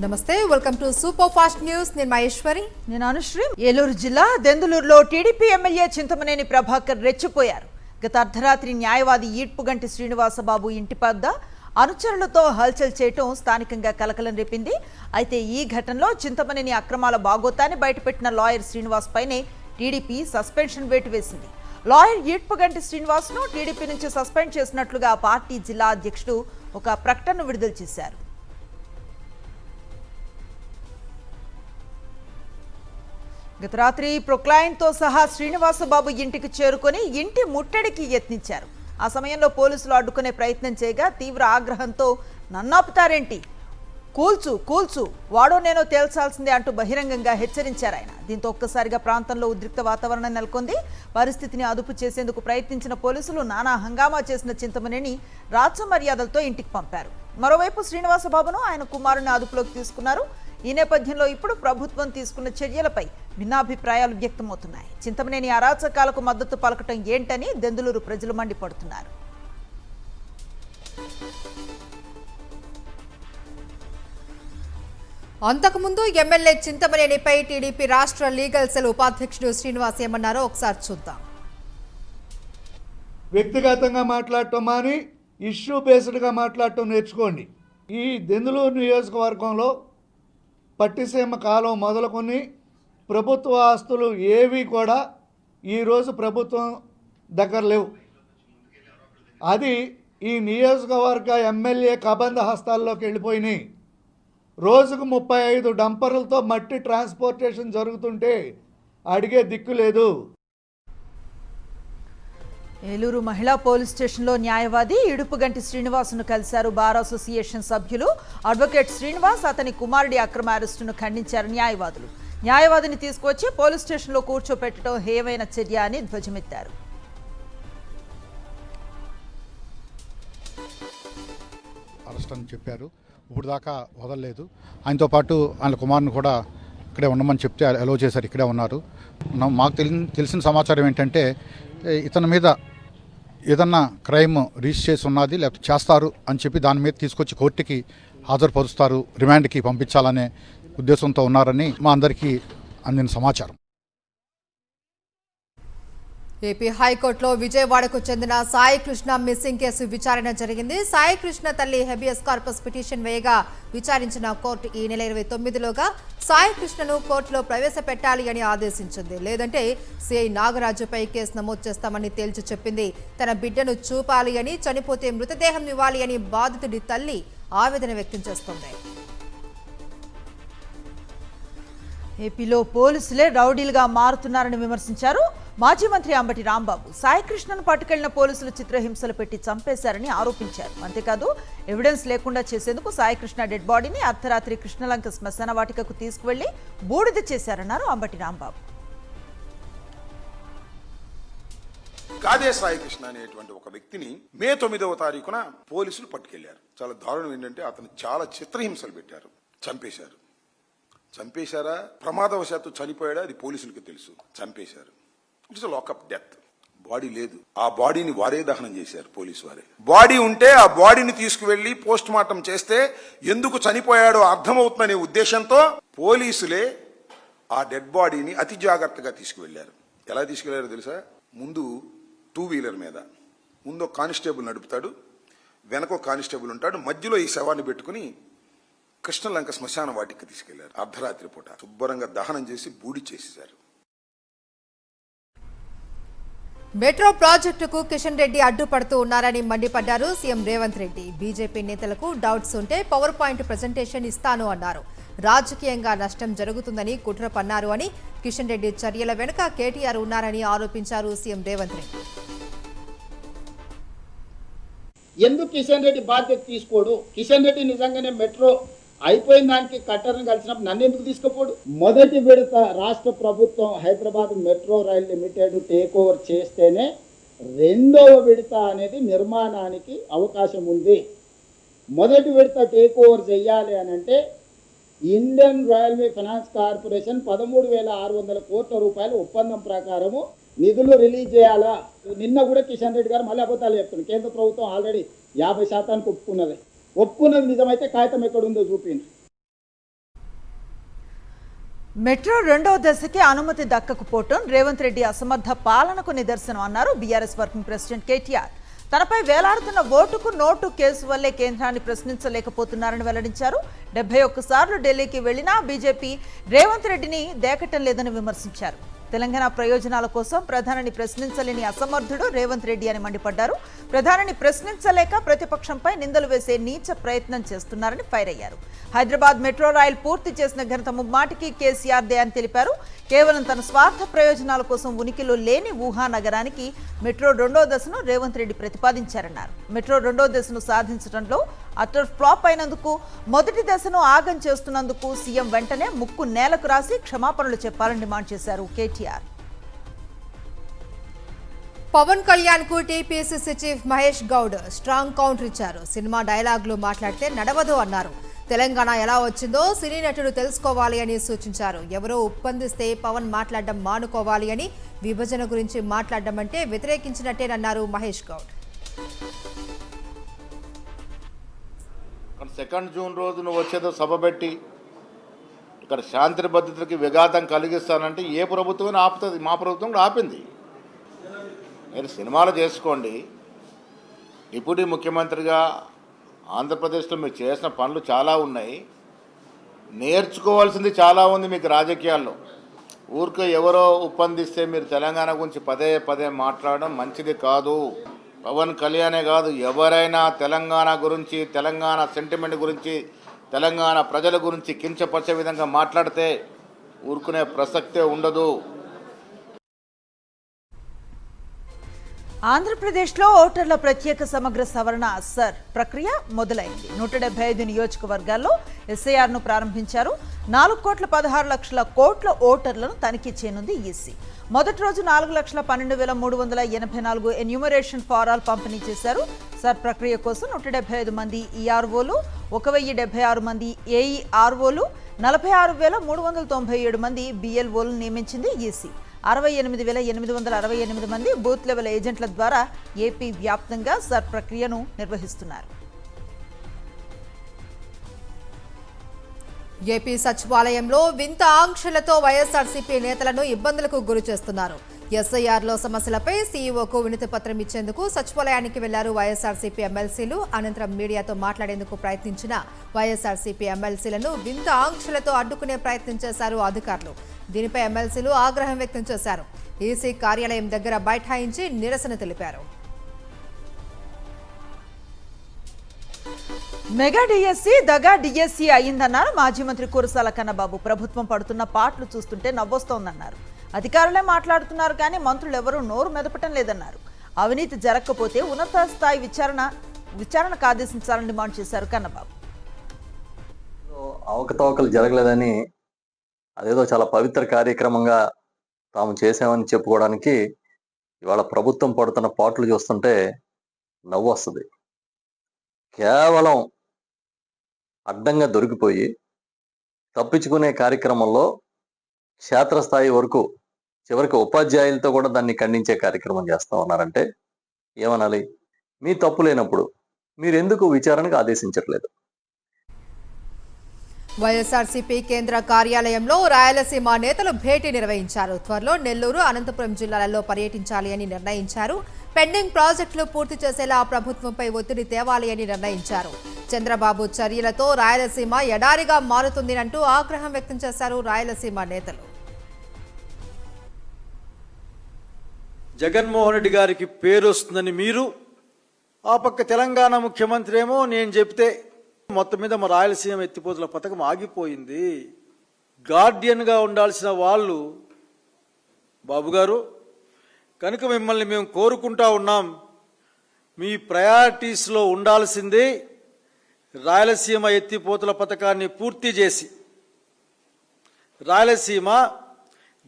నమస్తే welcome to super fast news. నేను మహేశ్వరి. నేను అనుశ్రీ. ఏలూరు జిల్లా దెందులూరులో టీడీపీ ఎమ్మెల్యే చింతమనేని ప్రభాకర్ రెచ్చిపోయారు. గత అర్ధరాత్రి న్యాయవాది ఈడ్పుగంటి శ్రీనివాసబాబు ఇంటి వద్ద అనుచరులతో హల్చల్ చేయటం స్థానికంగా కలకలం రేపింది. అయితే ఈ ఘటనలో చింతమనేని అక్రమాల బాగోతాన్ని బయటపెట్టిన లాయర్ శ్రీనివాస్ పైనే టీడీపీ సస్పెన్షన్ వేటు వేసింది. లాయర్ ఈడ్పుగంటి శ్రీనివాస్ను టీడీపీ నుంచి సస్పెండ్ చేసినట్లుగా పార్టీ జిల్లా అధ్యక్షుడు ఒక ప్రకటన విడుదల చేశారు. గత రాత్రి ప్రొక్లైన్తో సహా శ్రీనివాసబాబు ఇంటికి చేరుకొని ఇంటి ముట్టడికి యత్నించారు. ఆ సమయంలో పోలీసులు అడ్డుకునే ప్రయత్నం చేయగా తీవ్ర ఆగ్రహంతో నన్నాపుతారేంటి, కూల్చు కూల్చు, వాడో నేనో తేల్చాల్సిందే అంటూ బహిరంగంగా హెచ్చరించారు ఆయన. దీంతో ఒక్కసారిగా ప్రాంతంలో ఉద్రిక్త వాతావరణం నెలకొంది. పరిస్థితిని అదుపు చేసేందుకు ప్రయత్నించిన పోలీసులు నానా హంగామా చేసిన చింతమనేని రాచ మర్యాదలతో ఇంటికి పంపారు. మరోవైపు శ్రీనివాసబాబును ఆయన కుమారుని అదుపులోకి తీసుకున్నారు. ఈ నేపథ్యంలో ఇప్పుడు ప్రభుత్వం తీసుకున్న చర్యలపై భిన్నాభిప్రాయాలు వ్యక్తమవుతున్నాయి. చింతమనేని అరాచకాలకు మద్దతు పలకటం ఏంటని దెందులూరు ప్రజలు మండిపడుతున్నారు. అంతకుముందు ఎమ్మెల్యే చింతమనేనిపై టీడీపీ రాష్ట్ర లీగల్ సెల్ ఉపాధ్యక్షుడు శ్రీనివాస్ ఏమన్నారో ఒకసారి చూద్దాం. వ్యక్తిగతంగా మాట్లాడటం మాని ఇష్యూ బేస్డ్గా మాట్లాడటం నేర్చుకోండి. ఈ దెందులూరు నియోజకవర్గంలో పట్టిసీమ కాలం మొదలుకొని ప్రభుత్వ ఆస్తులు ఏవి కూడా ఈరోజు ప్రభుత్వం దగ్గర లేవు. అది ఈ నియోజకవర్గ ఎమ్మెల్యే కబంధ హస్తాల్లోకి వెళ్ళిపోయినాయి. రోజుకు 35 డంపర్లతో మట్టి ట్రాన్స్పోర్టేషన్ జరుగుతుంటే అడిగే దిక్కు లేదు. ఏలూరు మహిళా పోలీస్ స్టేషన్లో న్యాయవాది ఇడుపుగంటి శ్రీనివాస్ను కలిశారు బార్ అసోసియేషన్ సభ్యులు. అడ్వకేట్ శ్రీనివాస్, అతని కుమారుడి అక్రమ అరెస్టును ఖండించారు న్యాయవాదులు. న్యాయవాదిని తీసుకొచ్చి పోలీస్ స్టేషన్లో కూర్చోపెట్టడం హేయమైన చర్య అని ధ్వజమెత్తారు. అరెస్ట్ అని చెప్పారు, ఇప్పుడు దాకా వదలలేదు. ఆయనతో పాటు ఆయన కుమారుని కూడా ఇక్కడే ఉండమని చెప్తే అలో చేశారు, ఇక్కడే ఉన్నారు. మాకు తెలిసిన సమాచారం ఏంటంటే ఇతని మీద ఏదన్నా క్రైమ్ రిజిస్టర్ చేసి ఉన్నది లేకపోతే చేస్తారు అని చెప్పి దాని మీద తీసుకొచ్చి కోర్టుకి హాజరుపరుస్తారు, రిమాండ్కి పంపించాలనే ఉద్దేశంతో ఉన్నారని మా అందరికీ అందిన సమాచారం. ఏపీ హైకోర్టులో విజయవాడకు చెందిన సాయి కృష్ణ మిస్సింగ్ కేసు విచారణ జరిగింది. సాయి కృష్ణ తల్లి హెబియస్ కార్పస్ పిటిషన్ వేయగా విచారించిన కోర్టు ఈ నెల 29లోగా సాయి కృష్ణను కోర్టులో ప్రవేశపెట్టాలి అని ఆదేశించింది. లేదంటే సిఐ నాగరాజుపై కేసు నమోదు చేస్తామని తేల్చి చెప్పింది. తన బిడ్డను చూపాలి అని, చనిపోతే మృతదేహం ఇవ్వాలి అని బాధితుడి తల్లి ఆవేదన వ్యక్తం చేస్తోంది. ఏపీలో పోలీసులే రౌడీలుగా మారుతున్నారని విమర్శించారు మాజీ మంత్రి అంబటి రాంబాబు. సాయికృష్ణను పట్టుకెళ్లిన పోలీసులు చిత్రహింసలు పెట్టి చంపేశారని ఆరోపించారు. అంతేకాదు ఎవిడెన్స్ లేకుండా చేసేందుకు సాయికృష్ణ డెడ్ బాడీని అర్ధరాత్రి కృష్ణలంక శ్మశాన వాటికకు తీసుకువెళ్లి బూడిద చేశారన్నారు అంబటి రాంబాబు. గాదే సాయికృష్ణ అనేటువంటి ఒక వ్యక్తిని మే 9వ తారీఖున పోలీసులు పట్టుకెళ్లారు. చాలా దారుణం ఏంటంటే అతను చాలా చిత్రహింసలు పెట్టారు, చంపేశారు. చంపేశారా, ప్రమాదవశాత్తు చనిపోయాడా, అది పోలీసులకు తెలుసు. చంపేశారు. It's lockup death. బాడీ లేదు. ఆ బాడీని వారే దహనం చేశారు, పోలీసు వారే. బాడీ ఉంటే ఆ బాడీని తీసుకువెళ్లి పోస్ట్ మార్టం చేస్తే ఎందుకు చనిపోయాడో అర్థమవుతుందనే ఉద్దేశంతో పోలీసులే ఆ డెడ్ బాడీని అతి జాగ్రత్తగా తీసుకువెళ్లారు. ఎలా తీసుకెళ్లారో తెలుసా? ముందు 2 వీలర్ మీద ముందు కానిస్టేబుల్ నడుపుతాడు, వెనక కానిస్టేబుల్ ఉంటాడు, మధ్యలో ఈ శవాన్ని పెట్టుకుని కృష్ణలంక శ్మశాన వాటికి తీసుకెళ్లారు. అర్ధరాత్రి పూట శుభ్రంగా దహనం చేసి బూడి చేసేశారు. మెట్రో ప్రాజెక్టుకు కిషన్ రెడ్డి అడ్డుపడుతూ ఉన్నారని మండిపడ్డారు సీఎం రేవంత్ రెడ్డి. బీజేపీ నేతలకు డౌట్స్ ఉంటే పవర్ పాయింట్ ప్రెజెంటేషన్ ఇస్తాను అన్నారు. రాజకీయంగా నష్టం జరుగుతుందని కుట్ర పన్నారు అని, కిషన్ రెడ్డి చర్యల వెనుక కేటీఆర్ ఉన్నారని ఆరోపించారు సీఎం రేవంత్ రెడ్డి. ఎందుకు కిషన్ రెడ్డి బాధ్యత తీసుకోడు? కిషన్ రెడ్డి నిజంగానే మెట్రో అయిపోయిన దానికి కట్టర్ను కలిసినప్పుడు నన్ను ఎందుకు తీసుకుపోడు? మొదటి విడత రాష్ట్ర ప్రభుత్వం Hyderabad metro rail limited take over చేస్తేనే రెండవ విడత అనేది నిర్మాణానికి అవకాశం ఉంది. మొదటి విడత టేక్ ఓవర్ చేయాలి అని అంటే ఇండియన్ రైల్వే ఫైనాన్స్ కార్పొరేషన్ 13,600 కోట్ల రూపాయల ఒప్పందం ప్రకారము నిధులు రిలీజ్ చేయాలా. నిన్న కూడా కిషన్ రెడ్డి గారు మళ్ళీ అబద్ధాలు చెప్తున్నారు. కేంద్ర ప్రభుత్వం ఆల్రెడీ 50% ఒప్పుకున్నది నిజమైతే కాగితం ఎక్కడుందో చూపింది. మెట్రో రెండవ దశకి అనుమతి దక్కకపోవటం రేవంత్ రెడ్డి అసమర్థ పాలనకు నిదర్శనం అన్నారు బీఆర్ఎస్ వర్కింగ్ ప్రెసిడెంట్ కేటీఆర్. తనపై వేలాడుతున్న ఓటుకు నోటు కేసు వల్లే కేంద్రాన్ని ప్రశ్నించలేకపోతున్నారని వెల్లడించారు. 71 సార్లు ఢిల్లీకి వెళ్లినా బీజేపీ రేవంత్ రెడ్డిని దేకటం లేదని విమర్శించారు. తెలంగాణ ప్రయోజనాల కోసం ప్రధానిని ప్రశ్నించలేని అసమర్థుడు రేవంత్ రెడ్డి అని మండిపడ్డారు. ప్రధానిని ప్రశ్నించలేక ప్రతిపక్షంపై నిందలు వేసే నీచ ప్రయత్నం చేస్తున్నారని ఫైర్ అయ్యారు. హైదరాబాద్ మెట్రో రైల్ పూర్తి చేసిన ఘనత ముమ్మాటికి కేసీఆర్దే అని తెలిపారు. కేవలం తన స్వార్థ ప్రయోజనాల కోసం ఉనికిలో లేని ఊహా నగరానికి మెట్రో రెండో దశను రేవంత్ రెడ్డి ప్రతిపాదించారన్నారు. మెట్రో రెండో దశను సాధించడంలో అటర్ ఫ్లాప్ అయినందుకు, మొదటి దశను ఆగం చేస్తున్నందుకు సీఎం వెంటనే ముక్కు నేలకు రాసి క్షమాపణలు చెప్పాలని డిమాండ్ చేశారు కేటీఆర్. పవన్ కళ్యాణ్ కు TPCC chief Mahesh Goud strong counter ఇచ్చారు. సినిమా డైలాగులు మాట్లాడితే నడవదు అన్నారు. తెలంగాణ ఎలా వచ్చిందో సినీ నటుడు తెలుసుకోవాలి అని సూచించారు. ఎవరో ఒప్పందిస్తే పవన్ మాట్లాడడం మానుకోవాలి అని, విభజన గురించి మాట్లాడడం అంటే వ్యతిరేకించినట్టేనన్నారు మహేష్ గౌడ్. 2 జూన్ రోజు నువ్వు వచ్చేదో సభ పెట్టి ఇక్కడ శాంతి భద్రతకి విఘాతం కలిగిస్తానంటే ఏ ప్రభుత్వమైనా ఆపుతుంది. మా ప్రభుత్వం కూడా ఆపింది. మీరు సినిమాలు చేసుకోండి. డిప్యూటీ ముఖ్యమంత్రిగా ఆంధ్రప్రదేశ్లో మీరు చేసిన పనులు చాలా ఉన్నాయి. నేర్చుకోవాల్సింది చాలా ఉంది మీకు రాజకీయాల్లో. ఊరికే ఎవరో ఒప్పందిస్తే మీరు తెలంగాణ గురించి పదే పదే మాట్లాడడం మంచిది కాదు. పవన్ కళ్యాణే కాదు, ఎవరైనా తెలంగాణ గురించి, తెలంగాణ సెంటిమెంట్ గురించి, తెలంగాణ ప్రజల గురించి కించపరిచే విధంగా మాట్లాడితే ఊరుకునే ప్రసక్తే ఉండదు. ఆంధ్రప్రదేశ్లో ఓటర్ల ప్రత్యేక సమగ్ర సవరణ సర్ ప్రక్రియ మొదలైంది. 175 నియోజకవర్గాల్లో ఎస్ఐఆర్ను ప్రారంభించారు. 4,16,00,000 కోట్ల ఓటర్లను తనిఖీ చేయనుంది ఈసీ. మొదటి రోజు 4,12,384 ఎన్యూమరేషన్ ఫారాలు పంపిణీ చేశారు. సర్ ప్రక్రియ కోసం 175 మంది ఈఆర్ఓలు, 1,076 మంది ఏఈఆర్ఓలు, 46,397 మంది బిఎల్ఓలు నియమించింది ఈసీ. 68,868 మంది బూత్ లెవెల్ ఏజెంట్ల ద్వారా ఏపీ వ్యాప్తంగా సర్ ప్రక్రియను నిర్వహిస్తున్నారు. ఏపీ సచివాలయంలో వింత ఆంక్షలతో వైఎస్ఆర్సీపీ నేతలను ఇబ్బందులకు గురి చేస్తున్నారు. ఎస్ఐఆర్లో సమస్యలపై సీఈఓకు వినతి పత్రం ఇచ్చేందుకు సచివాలయానికి వెళ్లారు వైఎస్ఆర్సీపీ ఎమ్మెల్సీలు. అనంతరం మీడియాతో మాట్లాడేందుకు ప్రయత్నించిన వైఎస్ఆర్సీపీ ఎమ్మెల్సీలను వింత ఆంక్షలతో అడ్డుకునే ప్రయత్నం చేశారు అధికారులు. దీనిపై ఎమ్మెల్సీలు ఆగ్రహం వ్యక్తం చేశారు. ఈసీ కార్యాలయం దగ్గర బైఠాయించి నిరసన తెలిపారు. మెగా డిఎస్సీ దగా డిఎస్సీ అయిందన్నారు మాజీ మంత్రి కురసాల కన్నబాబు. ప్రభుత్వం పడుతున్న పాటలు చూస్తుంటే నవ్వొస్తోందన్నారు. అధికారులే మాట్లాడుతున్నారు కానీ మంత్రులు ఎవరూ నోరు మెదపటం లేదన్నారు. అవినీతి జరగకపోతే ఉన్నత స్థాయి విచారణకు ఆదేశించాలని డిమాండ్ చేశారు కన్నబాబు. అవకతవకలు జరగలేదని, అదేదో చాలా పవిత్ర కార్యక్రమంగా తాము చేసామని చెప్పుకోవడానికి ఇవాళ ప్రభుత్వం పడుతున్న పాటలు చూస్తుంటే నవ్వు వస్తుంది. కేవలం అడ్డంగా దొరికిపోయి తప్పించుకునే కార్యక్రమంలో క్షేత్రస్థాయి వరకు చివరికి ఉపాధ్యాయులతో కూడా దాన్ని ఖండించే కార్యక్రమం చేస్తా ఉన్నారంటే ఏమనాలి? మీ తప్పు లేనప్పుడు మీరెందుకు విచారణకు ఆదేశించట్లేదు? వైఎస్ఆర్సీపీ కేంద్ర కార్యాలయంలో రాయలసీమ నేతలు భేటీ నిర్వహించారు. త్వరలో నెల్లూరు, అనంతపురం జిల్లాలలో పర్యటించాలి అని నిర్ణయించారు. పెండింగ్ ప్రాజెక్టులు పూర్తి చేసేలా ప్రభుత్వంపై ఒత్తిడి తేవాలి అని నిర్ణయించారు. చంద్రబాబు చర్యలతో రాయలసీమ ఎడారిగా మారుతుందంటూ ఆగ్రహం వ్యక్తం చేశారు రాయలసీమ నేతలు. జగన్మోహన్ రెడ్డి గారికి పేరు వస్తుందని మీరు, ఆ పక్క తెలంగాణ ముఖ్యమంత్రి ఏమో నేను చెప్తే మొత్తం మీద మా రాయలసీమ ఎత్తిపోతుల పథకం ఆగిపోయింది. గార్డియన్గా ఉండాల్సిన వాళ్ళు బాబు గారు, కనుక మిమ్మల్ని మేము కోరుకుంటా ఉన్నాం, మీ ప్రయారిటీస్లో ఉండాల్సింది రాయలసీమ ఎత్తిపోతుల పథకాన్ని పూర్తి చేసి రాయలసీమ,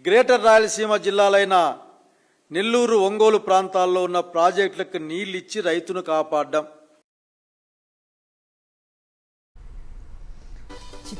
గ్రేటర్ రాయలసీమ జిల్లాలైన నెల్లూరు, ఒంగోలు ప్రాంతాల్లో ఉన్న ప్రాజెక్టులకు నీళ్ళిచ్చి రైతును కాపాడడం.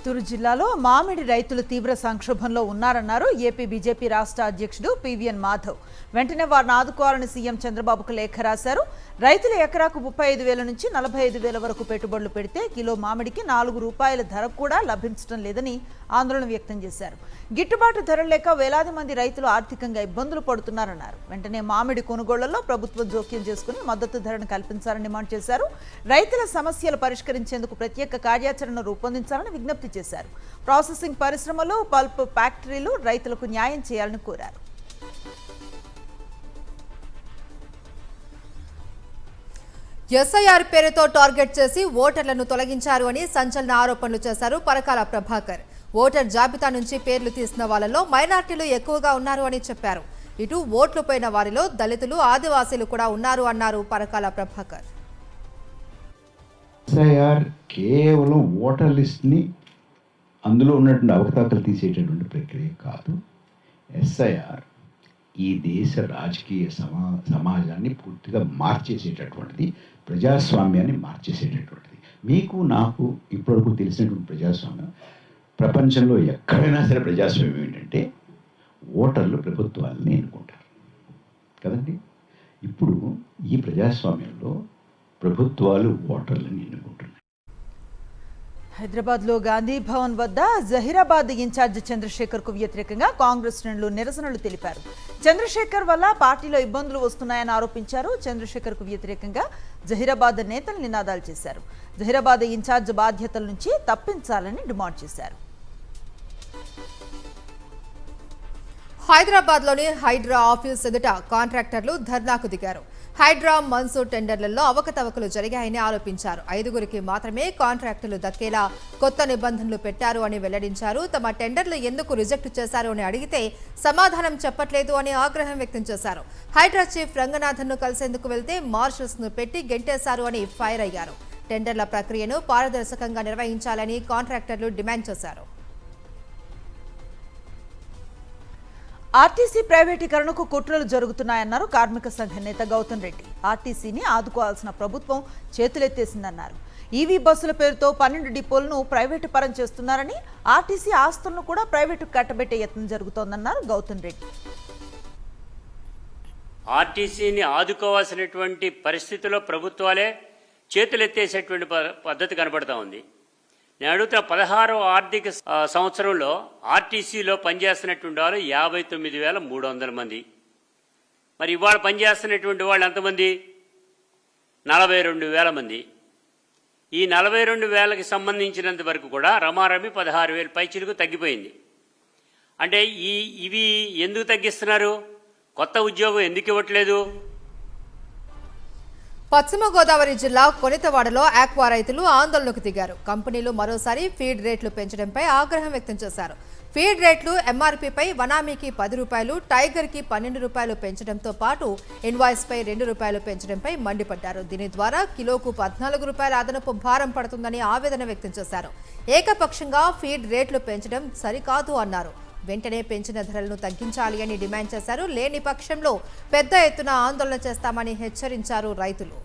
చిత్తూరు జిల్లాలో మామిడి రైతులు తీవ్ర సంక్షోభంలో ఉన్నారన్నారు ఏపీ బీజేపీ రాష్ట్ర అధ్యక్షుడు పివిఎన్ మాధవ్. వెంటనే వారిని ఆదుకోవాలని సీఎం చంద్రబాబుకు లేఖ రాశారు. రైతులు ఎకరాకు 35,000 నుంచి 45,000 వరకు పెట్టుబడులు పెడితే కిలో మామిడికి 4 రూపాయల ధర కూడా లభించడం లేదని ఆందోళన వ్యక్తం చేశారు. గిట్టుబాటు ధరలు లేక వేలాది మంది రైతులు ఆర్థికంగా ఇబ్బందులు పడుతున్నారన్నారు. వెంటనే మామిడి కొనుగోళ్లలో ప్రభుత్వం జోక్యం చేసుకుని మద్దతు ధరను కల్పించాలని డిమాండ్ చేశారు. రైతుల సమస్యలు పరిష్కరించేందుకు ప్రత్యేక కార్యాచరణ రూపొందించాలని విజ్ఞప్తి చేశారు. ప్రాసెసింగ్ పరిశ్రమలు, పల్ప్ ఫ్యాక్టరీలు రైతులకు న్యాయం చేయాలని కోరారు. ఎస్ఐఆర్ పేరుతో టార్గెట్ చేసి ఓటర్లను తొలగించారు అని సంచలన ఆరోపణలు చేశారు పరకాల ప్రభాకర్. ఓటర్ జాబితా నుంచి పేర్లు తీసిన వాళ్ళలో మైనార్టీలు ఎక్కువగా ఉన్నారు అని చెప్పారు. ఇటు ఓట్లు పోయిన వారిలో దళితులు, ఆదివాసీలు కూడా ఉన్నారు అన్నారు పరకాల ప్రభాకర్. ఎస్ఐఆర్ కేవలం ఓటర్ లిస్ట్ని అందులో ఉన్నటువంటి అవకతవకలు తీసేటటువంటి ప్రక్రియ కాదు. ఎస్ఐఆర్ ఈ దేశ రాజకీయ సమాజాన్ని పూర్తిగా మార్చేసేటటువంటిది, ప్రజాస్వామ్యాన్ని మార్చేసేటటువంటిది. మీకు నాకు ఇప్పటివరకు తెలిసినటువంటి ప్రజాస్వామ్యం, ప్రపంచంలో ఎక్కడైనా సరే ప్రజాస్వామ్యం ఏంటంటే ఓటర్లు ప్రభుత్వాలని ఎన్నుకుంటారు కదండి. ఇప్పుడు ఈ ప్రజాస్వామ్యంలో ప్రభుత్వాలు ఓటర్లను ఎన్నుకుంటున్నాయి. హైదరాబాద్లో గాంధీ భవన్ వద్ద జహీరాబాద్ ఇన్ఛార్జ్ చంద్రశేఖర్కు వ్యతిరేకంగా కాంగ్రెస్ శ్రేణులు నిరసనలు తెలిపారు. చంద్రశేఖర్ వల్ల పార్టీలో ఇబ్బందులు వస్తున్నాయని ఆరోపించారు. చంద్రశేఖర్కు వ్యతిరేకంగా జహీరాబాద్ నేతలు నినాదాలు చేశారు. జహీరాబాద్ ఇన్ఛార్జ్ బాధ్యతల నుంచి తప్పించాలని డిమాండ్ చేశారు. హైదరాబాద్లోని హైడ్రా ఆఫీస్ ఎదుట కాంట్రాక్టర్లు ధర్నాకు దిగారు. హైడ్రా మన్సూర్ టెండర్లలో అవకతవకలు జరిగాయని ఆరోపించారు. 5గురికి మాత్రమే కాంట్రాక్టులు దక్కేలా కొత్త నిబంధనలు పెట్టారు అని వెల్లడించారు. తమ టెండర్లు ఎందుకు రిజెక్ట్ చేశారు అని అడిగితే సమాధానం చెప్పట్లేదు అని ఆగ్రహం వ్యక్తం చేశారు. హైడ్రా చీఫ్ రంగనాథన్ను కలిసేందుకు వెళ్తే మార్షల్స్ ను పెట్టి గెంటేశారు అని ఫైర్ అయ్యారు. టెండర్ల ప్రక్రియను పారదర్శకంగా నిర్వహించాలని కాంట్రాక్టర్లు డిమాండ్ చేశారు. ఆర్టీసీ ప్రైవేటీకరణకు కుట్రలు జరుగుతున్నాయన్నారు కార్మిక సంఘ నేత గౌతమ్ రెడ్డి. ఆర్టీసీని ఆదుకోవాల్సిన ప్రభుత్వం చేతులెత్తేసిందన్నారు. ఈవీ బస్సుల పేరుతో 12 డిపోలను ప్రైవేటు పరం చేస్తున్నారని, ఆర్టీసీ ఆస్తులను కూడా ప్రైవేటుకు కట్టబెట్టే యత్నం జరుగుతోందన్నారు గౌతమ్ రెడ్డి. ఆర్టీసీని ఆదుకోవాల్సినటువంటి పరిస్థితిలో ప్రభుత్వాలే చేతులెత్తేసేటువంటి పద్ధతి కనబడతా ఉంది. నేను అడుగుతున్న 16వ ఆర్థిక సంవత్సరంలో ఆర్టీసీలో పనిచేస్తున్నటువంటి వాళ్ళు 59,300 మంది. మరి ఇవాళ పనిచేస్తున్నటువంటి వాళ్ళు ఎంతమంది? 42,000 మంది. ఈ 42,000కి సంబంధించినంత వరకు కూడా రమారమి 16,000 పైచిలకు తగ్గిపోయింది. అంటే ఇవి ఎందుకు తగ్గిస్తున్నారు? కొత్త ఉద్యోగం ఎందుకు ఇవ్వట్లేదు? పశ్చిమ గోదావరి జిల్లా కొనితవాడలో ఆక్వా రైతులు ఆందోళనకు దిగారు. కంపెనీలు మరోసారి ఫీడ్ రేట్లు పెంచడంపై ఆగ్రహం వ్యక్తం చేశారు. ఫీడ్ రేట్లు ఎంఆర్పీపై వనామీకి 10 రూపాయలు, టైగర్కి 12 రూపాయలు పెంచడంతో పాటు ఇన్వాయిస్పై 2 రూపాయలు పెంచడంపై మండిపడ్డారు. దీని ద్వారా కిలోకు 14 రూపాయల అదనపు భారం పడుతుందని ఆవేదన వ్యక్తం చేశారు. ఏకపక్షంగా ఫీడ్ రేట్లు పెంచడం సరికాదు అన్నారు. వెంటనే పెంచిన ధరలను తగ్గించాలి అని డిమాండ్ చేశారు. లేని పక్షంలో పెద్ద ఎత్తున ఆందోళన చేస్తామని హెచ్చరించారు రైతులు.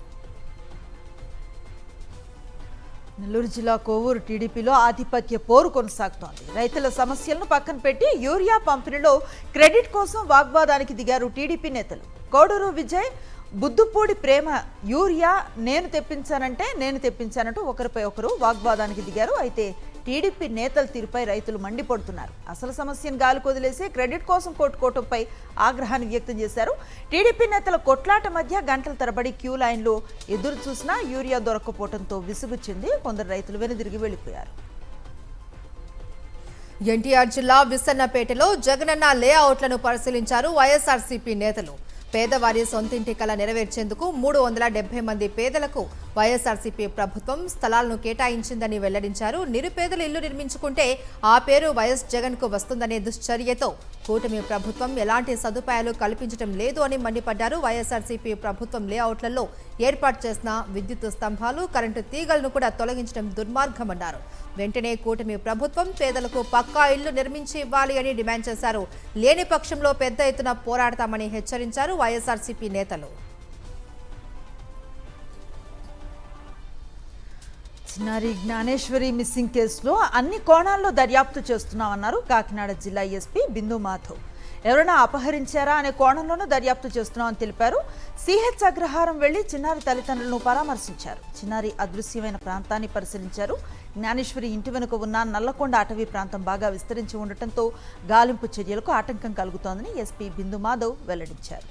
నెల్లూరు జిల్లా కోవూరు టీడీపీలో ఆధిపత్య పోరు కొనసాగుతోంది. రైతుల సమస్యలను పక్కన పెట్టి యూరియా పంపిణీలో క్రెడిట్ కోసం వాగ్వాదానికి దిగారు టీడీపీ నేతలు. కోడూరు విజయ్, బుద్దుపూడి ప్రేమ యూరియా నేను తెప్పించానంటూ ఒకరిపై ఒకరు వాగ్వాదానికి దిగారు. అయితే టీడీపీ నేతల తీరుపై రైతులు మండిపడుతున్నారు. అసలు సమస్యను గాలికి వదిలేసి క్రెడిట్ కోసం కొట్టుకోవటంపై ఆగ్రహాన్ని వ్యక్తం చేశారు. టీడీపీ నేతల కొట్లాట మధ్య గంటల తరబడి క్యూ లైన్లో ఎదురు చూసినా యూరియా దొరక్కపోవడంతో విసుగు చెంది కొందరు రైతులు వెనుదిరిగి వెళ్లిపోయారు. ఎన్టీఆర్ జిల్లా విసన్నపేటలో జగనన్న లేఅవుట్లను పరిశీలించారు వైఎస్ఆర్సీపీ నేతలు. పేదవారి సొంతింటి కల నెరవేర్చేందుకు 370 మంది పేదలకు వైఎస్ఆర్సీపీ ప్రభుత్వం స్థలాలను కేటాయించిందని వెల్లడించారు. నిరుపేదలు ఇల్లు నిర్మించుకుంటే ఆ పేరు వైఎస్ జగన్ కు వస్తుందనే దుశ్చర్యతో కూటమి ప్రభుత్వం ఎలాంటి సదుపాయాలు కల్పించడం లేదు అని మండిపడ్డారు. వైఎస్ఆర్సీపీ ప్రభుత్వం లేఅవుట్లలో ఏర్పాటు చేసిన విద్యుత్ స్తంభాలు, కరెంటు తీగలను కూడా తొలగించడం దుర్మార్గమన్నారు. వెంటనే కూటమి ప్రభుత్వం పేదలకు పక్కా ఇళ్లు నిర్మించి ఇవ్వాలి అని డిమాండ్ చేశారు. లేని పక్షంలో పెద్ద ఎత్తున పోరాడతామని హెచ్చరించారు వైఎస్ఆర్సీపీ నేతలు. చిన్నారి జ్ఞానేశ్వరి మిస్సింగ్ కేసులో అన్ని కోణాల్లో దర్యాప్తు చేస్తున్నామన్నారు కాకినాడ జిల్లా ఎస్పీ బిందు మాధవ్. ఎవరైనా అపహరించారా అనే కోణంలోనూ దర్యాప్తు చేస్తున్నామని తెలిపారు. సిహెచ్ అగ్రహారం వెళ్లి చిన్నారి తల్లిదండ్రులను పరామర్శించారు. చిన్నారి అదృశ్యమైన ప్రాంతాన్ని పరిశీలించారు. జ్ఞానేశ్వరి ఇంటి వెనుక ఉన్న నల్లకొండ అటవీ ప్రాంతం బాగా విస్తరించి ఉండటంతో గాలింపు చర్యలకు ఆటంకం కలుగుతోందని ఎస్పీ బిందు మాధవ్ వెల్లడించారు.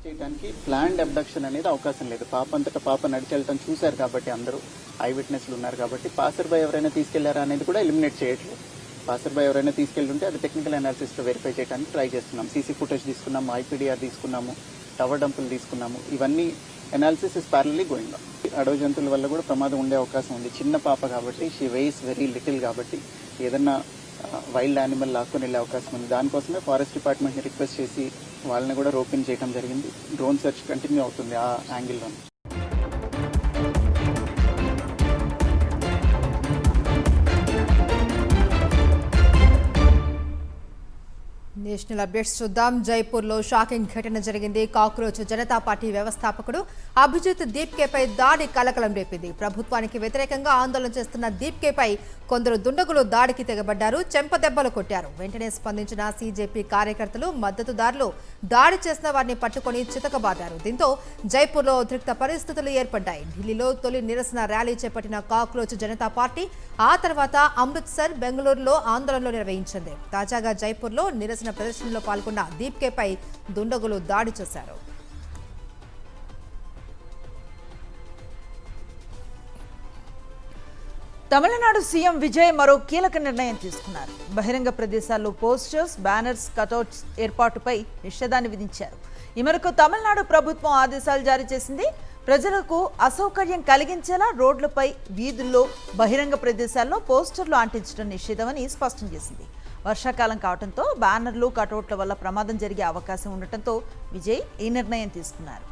చేయడానికి ప్లాన్డ్ అబ్డక్షన్ అనేది అవకాశం లేదు. పాప అంతటా పాప నడిచెళ్ళటం చూశారు కాబట్టి అందరూ ఐ విట్నెస్లు ఉన్నారు కాబట్టి పాసర్ బై ఎవరైనా తీసుకెళ్లారా అనేది కూడా ఎలిమినేట్ చేయట్లేదు. పాసర్ బై ఎవరైనా తీసుకెళ్తుంటే అది టెక్నికల్ అనాలిసిస్లో వెరిఫై చేయడానికి ట్రై చేస్తున్నాం. సీసీ ఫుటేజ్ తీసుకున్నాము, ఐపీడీఆర్ తీసుకున్నాము, టవర్ డంపులు తీసుకున్నాము. ఇవన్నీ అనాలిసిస్ ఇస్ ప్యారలీ గోయింగ్ ఆన్. అడవి జంతువుల వల్ల కూడా ప్రమాదం ఉండే అవకాశం ఉంది. చిన్న పాప కాబట్టి షీ వెయిస్ వెరీ లిటిల్ కాబట్టి ఏదన్నా వైల్డ్ యానిమల్ లాక్కొని వెళ్ళే అవకాశం ఉంది. దానికోసమే ఫారెస్ట్ డిపార్ట్మెంట్ని రిక్వెస్ట్ చేసి వాళ్ళని కూడా రోపిన్ చేయడం జరిగింది. డ్రోన్ సెర్చ్ కంటిన్యూ అవుతుంది ఆ యాంగిల్లో. నేషనల్ అప్డేట్స్ చూద్దాం. జైపూర్లో షాకింగ్ ఘటన జరిగింది. కాక్రోచ్ జనతా పార్టీ వ్యవస్థాపకుడు అభిజిత్ దీప్కేపై దాడి కలకలం రేపింది. ప్రభుత్వానికి వ్యతిరేకంగా ఆందోళన చేస్తున్న దీప్కేపై కొందరు దుండగులు దాడికి తెగబడ్డారు, చెంపదెబ్బలు కొట్టారు. వెంటనే స్పందించిన సీజేపీ కార్యకర్తలు, మద్దతుదారులు దాడి చేసిన వారిని పట్టుకుని చితకబాదారు. దీంతో జైపూర్లో ఉద్రిక్త పరిస్థితులు ఏర్పడ్డాయి. ఢిల్లీలో తొలి నిరసన ర్యాలీ చేపట్టిన కాక్రోచ్ జనతా పార్టీ ఆ తర్వాత అమృత్సర్, బెంగళూరులో ఆందోళనలు నిర్వహించింది. తాజాగా జైపూర్లో నిరసన ప్రదర్శనలో పాల్గొన్న దీప్కేపై దుండగులు దాడి చేశారు. తమిళనాడు సీఎం విజయ్ మరో కీలక నిర్ణయం తీసుకున్నారు. బహిరంగ ప్రదేశాల్లో పోస్టర్స్, బ్యానర్స్, కటౌట్స్ ఏర్పాటుపై నిషేధాన్ని విధించారు. ఈ మేరకు తమిళనాడు ప్రభుత్వం ఆదేశాలు జారీ చేసింది. ప్రజలకు అసౌకర్యం కలిగించేలా రోడ్లపై, వీధుల్లో, బహిరంగ ప్రదేశాల్లో పోస్టర్లు అంటించడం నిషేధమని స్పష్టం చేసింది. వర్షాకాలం కావడంతో బ్యానర్లు, కటౌట్ల వల్ల ప్రమాదం జరిగే అవకాశం ఉండటంతో విజయ్ ఈ నిర్ణయం తీసుకున్నారు.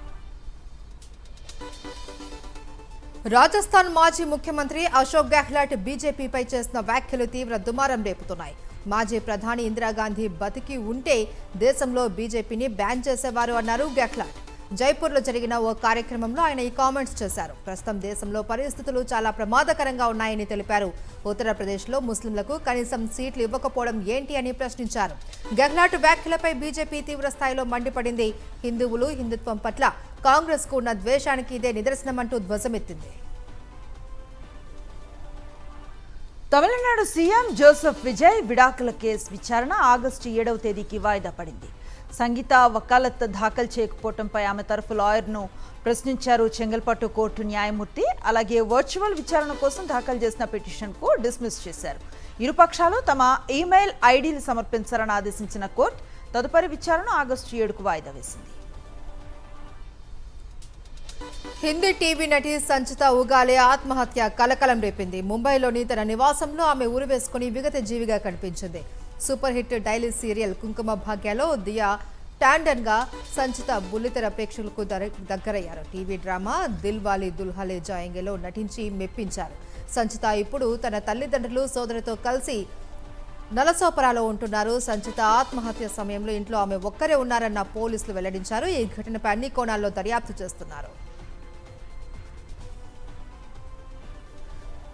రాజస్థాన్ మాజీ ముఖ్యమంత్రి అశోక్ గెహ్లాట్ బీజేపీపై చేసిన వ్యాఖ్యలు తీవ్ర దుమారం రేపుతున్నాయి. మాజీ ప్రధాని ఇందిరాగాంధీ బతికి ఉంటే దేశంలో బీజేపీని బ్యాన్ చేసేవారు అన్నారు గెహ్లాట్. జైపూర్లో జరిగిన ఓ కార్యక్రమంలో ఆయన ఈ కామెంట్స్ చేశారు. ప్రస్తుతం దేశంలో పరిస్థితులు చాలా ప్రమాదకరంగా ఉన్నాయని తెలిపారు. ఉత్తరప్రదేశ్లో ముస్లింలకు కనీసం సీట్లు ఇవ్వకపోవడం ఏంటి అని ప్రశ్నించారు. గెహ్లాట్ వ్యాఖ్యలపై బీజేపీ తీవ్ర స్థాయిలో మండిపడింది. హిందువులు, హిందుత్వం పట్ల కాంగ్రెస్కు ఉన్న ద్వేషానికి ఇదే నిదర్శనమంటూ ధ్వజమెత్తింది. తమిళనాడు సీఎం జోసెఫ్ విజయ్ విడాకుల కేసు విచారణ ఆగస్టు 7వ తేదీకి వాయిదా పడింది. సంగీత వకాలత్ దాఖలు చేయకపోవడంపై ఆమె తరఫు లాయర్ను ప్రశ్నించారు చెంగల్పట్టు కోర్టు న్యాయమూర్తి. అలాగే వర్చువల్ విచారణ కోసం దాఖలు చేసిన పిటిషన్కు డిస్మిస్ చేశారు. ఇరుపక్షాలు తమ ఈమెయిల్ ఐడీలు సమర్పించాలని ఆదేశించిన కోర్టు తదుపరి విచారణ ఆగస్టు 7కు వాయిదా వేసింది. హిందీ టీవీ నటి సంచిత ఉగాలే ఆత్మహత్య కలకలం రేపింది. ముంబైలోని తన నివాసంలో ఆమె ఉరివేసుకుని విగత జీవిగా కనిపించింది. సూపర్ హిట్ డైలీ సీరియల్ కుంకుమ భాగ్యలో దియా టాండన్ గా సంచిత బుల్లితెర ప్రేక్షకులకు దగ్గరయ్యారు. టీవీ డ్రామా దిల్ వాలీ దుల్హలే జాయింగేలో నటించి మెప్పించారు. సంచిత ఇప్పుడు తన తల్లిదండ్రులు, సోదరితో కలిసి నలసోపరాలో ఉంటున్నారు. సంచిత ఆత్మహత్య సమయంలో ఇంట్లో ఆమె ఒక్కరే ఉన్నారన్న పోలీసులు వెల్లడించారు. ఈ ఘటనపై అన్ని కోణాల్లో దర్యాప్తు చేస్తున్నారు.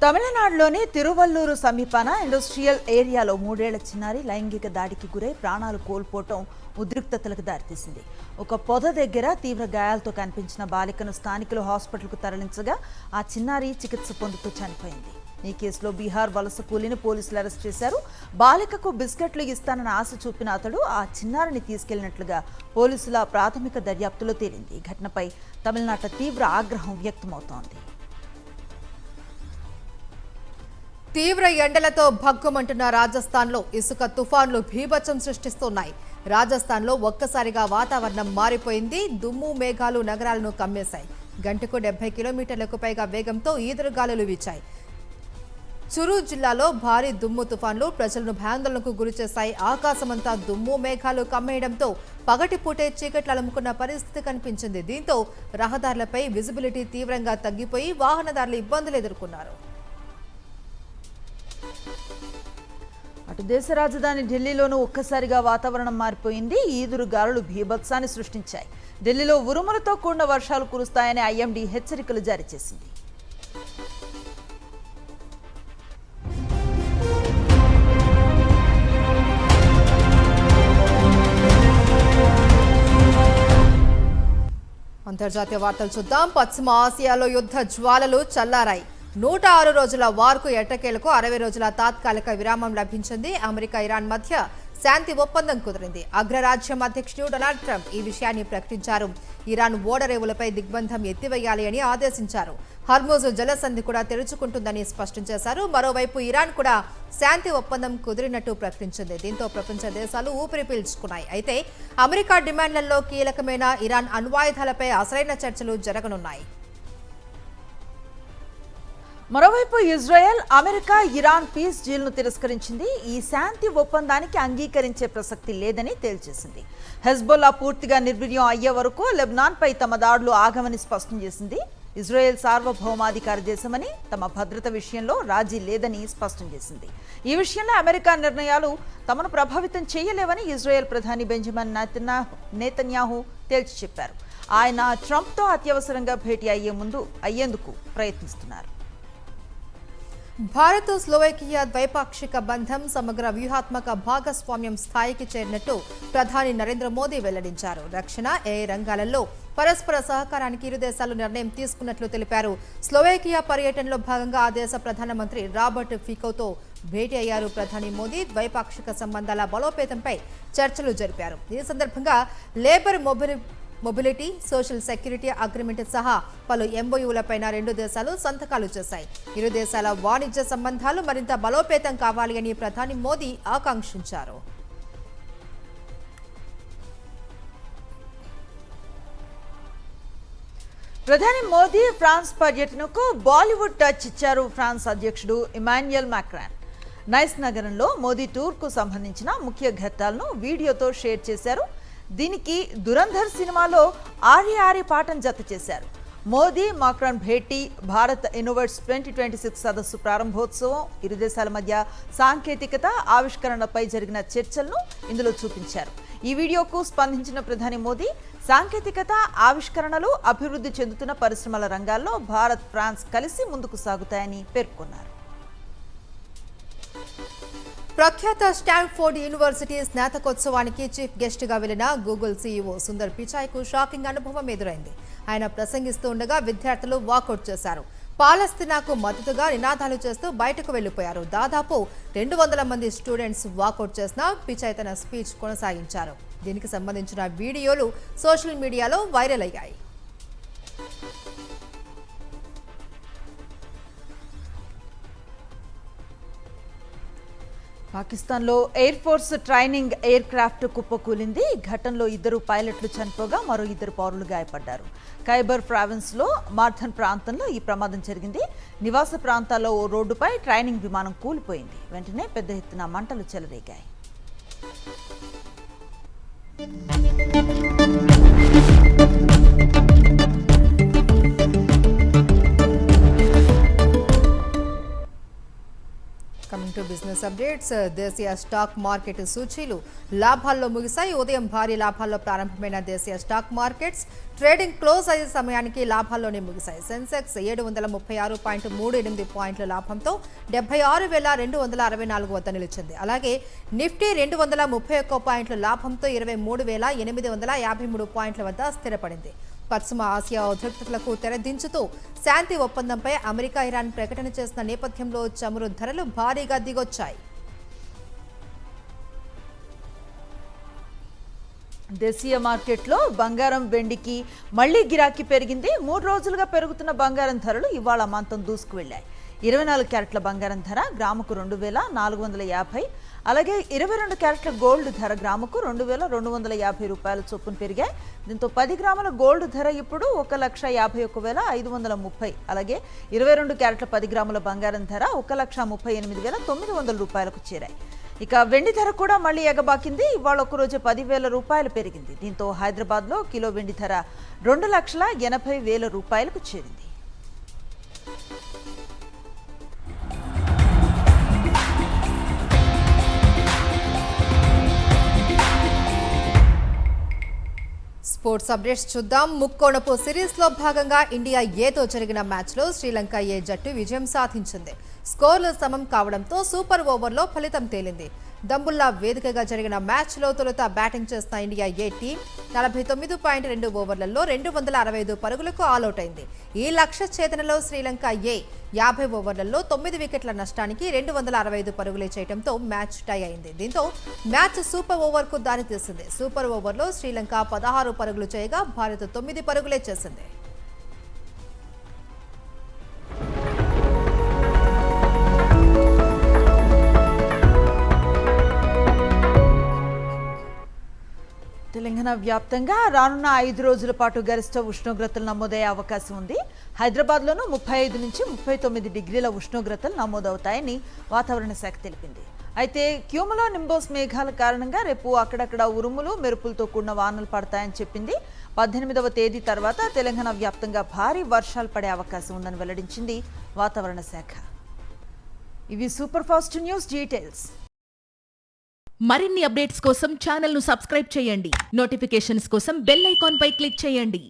తమిళనాడులోని తిరువల్లూరు సమీపాన ఇండస్ట్రియల్ ఏరియాలో 3 ఏళ్ల చిన్నారి లైంగిక దాడికి గురై ప్రాణాలు కోల్పోవటం ఉద్రిక్తతలకు దారితీసింది. ఒక పొద దగ్గర తీవ్ర గాయాలతో కనిపించిన బాలికను స్థానికులు హాస్పిటల్కు తరలించగా ఆ చిన్నారి చికిత్స పొందుతూ చనిపోయింది. ఈ కేసులో బీహార్ వలస కూలీని పోలీసులు అరెస్ట్ చేశారు. బాలికకు బిస్కెట్లు ఇస్తానని ఆశ చూపిన అతడు ఆ చిన్నారిని తీసుకెళ్లినట్లుగా పోలీసుల ప్రాథమిక దర్యాప్తులో తేలింది. ఈ ఘటనపై తమిళనాట తీవ్ర ఆగ్రహం వ్యక్తమవుతోంది. తీవ్ర ఎండలతో భగ్గుమంటున్న రాజస్థాన్లో ఇసుక తుఫాన్లు భీభత్సం సృష్టిస్తున్నాయి. రాజస్థాన్లో ఒక్కసారిగా వాతావరణం మారిపోయింది. దుమ్ము, మేఘాలు నగరాలను కమ్మేశాయి. గంటకు 70 కిలోమీటర్లకు పైగా వేగంతో ఈదురుగాలులు వీచాయి. చురు జిల్లాలో భారీ దుమ్ము తుఫాన్లు ప్రజలను భయాందోళనకు గురిచేశాయి. ఆకాశమంతా దుమ్ము, మేఘాలు కమ్మేయడంతో పగటిపూటే చీకట్లు అలుముకున్న పరిస్థితి కనిపించింది. దీంతో రహదారులపై విజిబిలిటీ తీవ్రంగా తగ్గిపోయి వాహనదారులు ఇబ్బందులు ఎదుర్కొన్నారు. అటు దేశ రాజధాని ఢిల్లీలోనూ ఒక్కసారిగా వాతావరణం మారిపోయింది. ఈదురు గాలులు బీభత్సాన్ని సృష్టించాయి. ఢిల్లీలో ఉరుములతో కూడిన వర్షాలు కురుస్తాయని ఐఎండీ హెచ్చరికలు జారీ చేసింది. అంతర్జాతీయ వార్తలు చూద్దాం. పశ్చిమ ఆసియాలో యుద్ధ జ్వాలలు చల్లారాయి. 106 రోజుల వార్కు ఎట్టకేలకు 60 రోజుల తాత్కాలిక విరామం లభించింది. అమెరికా ఇరాన్ మధ్య శాంతి ఒప్పందం కుదిరింది. అగ్రరాజ్యం అధ్యక్షుడు డొనాల్డ్ ట్రంప్ ఈ విషయాన్ని ప్రకటించారు. ఇరాన్ ఓడరేవులపై దిగ్బంధం ఎత్తివేయాలి అని ఆదేశించారు. హర్మూజ్ జలసంధి కూడా తెరుచుకుంటుందని స్పష్టం చేశారు. మరోవైపు ఇరాన్ కూడా శాంతి ఒప్పందం కుదిరినట్టు ప్రకటించింది. దీంతో ప్రపంచ దేశాలు ఊపిరి పీల్చుకున్నాయి. అయితే అమెరికా డిమాండ్లలో కీలకమైన ఇరాన్ అణ్వాయుధాలపై అసలైన చర్చలు జరగనున్నాయి. మరోవైపు ఇజ్రాయెల్, అమెరికా, ఇరాన్ పీస్ డీల్ను తిరస్కరించింది. ఈ శాంతి ఒప్పందానికి అంగీకరించే ప్రసక్తి లేదని తేల్చేసింది. హెజ్బొల్లా పూర్తిగా నిర్వీర్యం అయ్యే వరకు లెబనాన్పై తమ దాడులు ఆగమని స్పష్టం చేసింది. ఇజ్రాయెల్ సార్వభౌమాధికార దేశమని, తమ భద్రత విషయంలో రాజీ లేదని స్పష్టం చేసింది. ఈ విషయంలో అమెరికా నిర్ణయాలు తమను ప్రభావితం చేయలేవని ఇజ్రాయెల్ ప్రధాని బెంజమిన్ నెతన్యాహు తేల్చి చెప్పారు. ఆయన ట్రంప్తో అత్యవసరంగా భేటీ అయ్యేందుకు ప్రయత్నిస్తున్నారు. భారత్ స్లోవేకియా ద్వైపాక్షిక బంధం సమగ్ర వ్యూహాత్మక భాగస్వామ్యం స్థాయికి చేరినట్టు ప్రధాని నరేంద్ర మోదీ వెల్లడించారు. రక్షణ, ఏఐ రంగాలలో పరస్పర సహకారానికి ఇరు దేశాలు నిర్ణయం తీసుకున్నట్లు తెలిపారు. స్లోవేకియా పర్యటనలో భాగంగా ఆ దేశ ప్రధానమంత్రి రాబర్ట్ ఫికోతో భేటీ అయ్యారు. ప్రధాని మోదీ ద్వైపాక్షిక సంబంధాల బలోపేతంపై చర్చలు జరిపారు. ఈ సందర్భంగా labour mobility, social security agreement సహా పలు ఎంఓయూలపైన రెండు దేశాలు సంతకాలు చేశాయి. ఇరు దేశాల వాణిజ్య సంబంధాలు మరింత బలోపేతం కావాలి అని ప్రధాని మోదీ ఆకాంక్షించారు. ప్రధాని మోదీ ఫ్రాన్స్ పర్యటనకు బాలీవుడ్ టచ్ ఇచ్చారు. ఫ్రాన్స్ అధ్యక్షుడు ఇమాన్యుయల్ మాక్రాన్ నైస్ నగరంలో మోదీ టూర్కు సంబంధించిన ముఖ్య ఘట్టాలను వీడియోతో షేర్ చేశారు. దీనికి దురంధర్ సినిమాలో ఆర్య పాఠం జత చేశారు. మోదీ మాక్రాన్ భేటీ, భారత్ ఇన్నోవేట్స్ 2026 సదస్సు ప్రారంభోత్సవం, ఇరు దేశాల మధ్య సాంకేతికత, ఆవిష్కరణలపై జరిగిన చర్చలను ఇందులో చూపించారు. ఈ వీడియోకు స్పందించిన ప్రధాని మోదీ సాంకేతికత, ఆవిష్కరణలు, అభివృద్ధి చెందుతున్న పరిశ్రమల రంగాల్లో భారత్, ఫ్రాన్స్ కలిసి ముందుకు సాగుతాయని పేర్కొన్నారు. ప్రఖ్యాత స్టాన్ఫోర్డ్ యూనివర్సిటీ స్నాతకోత్సవానికి చీఫ్ గెస్ట్ గా వెళ్లిన గూగుల్ సీఈఓ సుందర్ పిచాయ్కు షాకింగ్ అనుభవం ఎదురైంది. ఆయన ప్రసంగిస్తూ ఉండగా విద్యార్థులు వాకౌట్ చేశారు. పాలస్తీనాకు మద్దతుగా నినాదాలు చేస్తూ బయటకు వెళ్లిపోయారు. దాదాపు 200 మంది స్టూడెంట్స్ వాకౌట్ చేసినా పిచాయ్ తన స్పీచ్ కొనసాగించారు. దీనికి సంబంధించిన వీడియోలు సోషల్ మీడియాలో వైరల్ అయ్యాయి. పాకిస్తాన్లో air force training aircraft కుప్పకూలింది. ఈ ఘటనలో 2 పైలట్లు చనిపోగా మరో 2 పౌరులు గాయపడ్డారు. ఖైబర్ ప్రావిన్స్లో మార్ధన్ ప్రాంతంలో ఈ ప్రమాదం జరిగింది. నివాస ప్రాంతాల్లో ఓ రోడ్డుపై ట్రైనింగ్ విమానం కూలిపోయింది. వెంటనే పెద్ద ఎత్తున మంటలు చెలరేగాయి. Coming to business updates. దేశీయ స్టాక్ మార్కెట్ సూచీలు లాభాల్లో ముగిశాయి. ఉదయం భారీ లాభాల్లో ప్రారంభమైన దేశీయ స్టాక్ మార్కెట్స్ ట్రేడింగ్ క్లోజ్ అయ్యే సమయానికి లాభాల్లోనే ముగిశాయి. సెన్సెక్స్ 736.38 పాయింట్ల లాభంతో 76,264 వద్ద నిలిచింది. అలాగే నిఫ్టీ 231 పాయింట్ల లాభంతో 23,853 పాయింట్ల వద్ద స్థిరపడింది. పశ్చిమ ఆసియా ఉద్రిక్తతలకు తెరదించుతూ శాంతి ఒప్పందంపై అమెరికా, ఇరాన్ ప్రకటన చేసిన నేపథ్యంలో చమురు ధరలు భారీగా దిగొచ్చాయి. దేశీయ మార్కెట్లో బంగారం, వెండికి మళ్లీ గిరాకీ పెరిగింది. 3 రోజులుగా పెరుగుతున్న బంగారం ధరలు ఇవాళ అమాంతం దూసుకు వెళ్లాయి. 24 క్యారెట్ల బంగారం ధర గ్రాముకు 2,450, అలాగే 22 క్యారెట్ల గోల్డ్ ధర గ్రాముకు 2,250 రూపాయల చొప్పున పెరిగాయి. దీంతో 10 గ్రాముల గోల్డ్ ధర ఇప్పుడు 1,51,530, అలాగే 22 క్యారెట్ల 10 గ్రాముల బంగారం ధర 1,38,900 రూపాయలకు చేరాయి. ఇక వెండి ధర కూడా మళ్లీ ఎగబాకింది. ఇవాళ ఒక్కరోజు 10,000 రూపాయలు పెరిగింది. దీంతో హైదరాబాద్లో కిలో వెండి ధర 2,80,000 రూపాయలకు చేరింది. స్పోర్ట్స్ అప్డేట్స్ చూద్దాం. ముక్కోణపు సిరీస్ లో భాగంగా ఇండియా ఏతో జరిగిన మ్యాచ్ లో శ్రీలంక ఏ జట్టు విజయం సాధించింది. స్కోర్లు సమం కావడంతో సూపర్ ఓవర్లో ఫలితం తేలింది. దంబుల్లా వేదికగా జరిగిన మ్యాచ్ లో తొలుత బ్యాటింగ్ చేసిన ఇండియా ఏ టీం 49.2 ఓవర్లలో 265 పరుగులకు ఆలౌట్ అయింది. ఈ లక్ష్య ఛేదనలో శ్రీలంక ఏ 50 ఓవర్లలో 9 వికెట్ల నష్టానికి 265 పరుగులే చేయడంతో మ్యాచ్ టై అయింది. దీంతో మ్యాచ్ సూపర్ ఓవర్ కు దారితీసింది. సూపర్ ఓవర్లో శ్రీలంక 16 పరుగులు చేయగా భారత్ 9 పరుగులే చేసింది. తెలంగాణ వ్యాప్తంగా రానున్న 5 రోజుల పాటు గరిష్ట ఉష్ణోగ్రతలు నమోదయ్యే అవకాశం ఉంది. హైదరాబాద్లోనూ 35 నుంచి 39 డిగ్రీల ఉష్ణోగ్రతలు నమోదవుతాయని వాతావరణ శాఖ తెలిపింది. అయితే క్యూములో నింబోస్ మేఘాల కారణంగా రేపు అక్కడక్కడ ఉరుములు మెరుపులతో కూడిన వానలు పడతాయని చెప్పింది. 18వ తేదీ తర్వాత తెలంగాణ వ్యాప్తంగా భారీ వర్షాలు పడే అవకాశం ఉందని వెల్లడించింది వాతావరణ శాఖ. ఇవి సూపర్ ఫాస్ట్ న్యూస్ డీటెయిల్స్. మరిన్ని అప్డేట్స్ కోసం ఛానల్ ను సబ్స్క్రైబ్ చేయండి. నోటిఫికేషన్స్ కోసం బెల్ ఐకాన్ పై క్లిక్ చేయండి.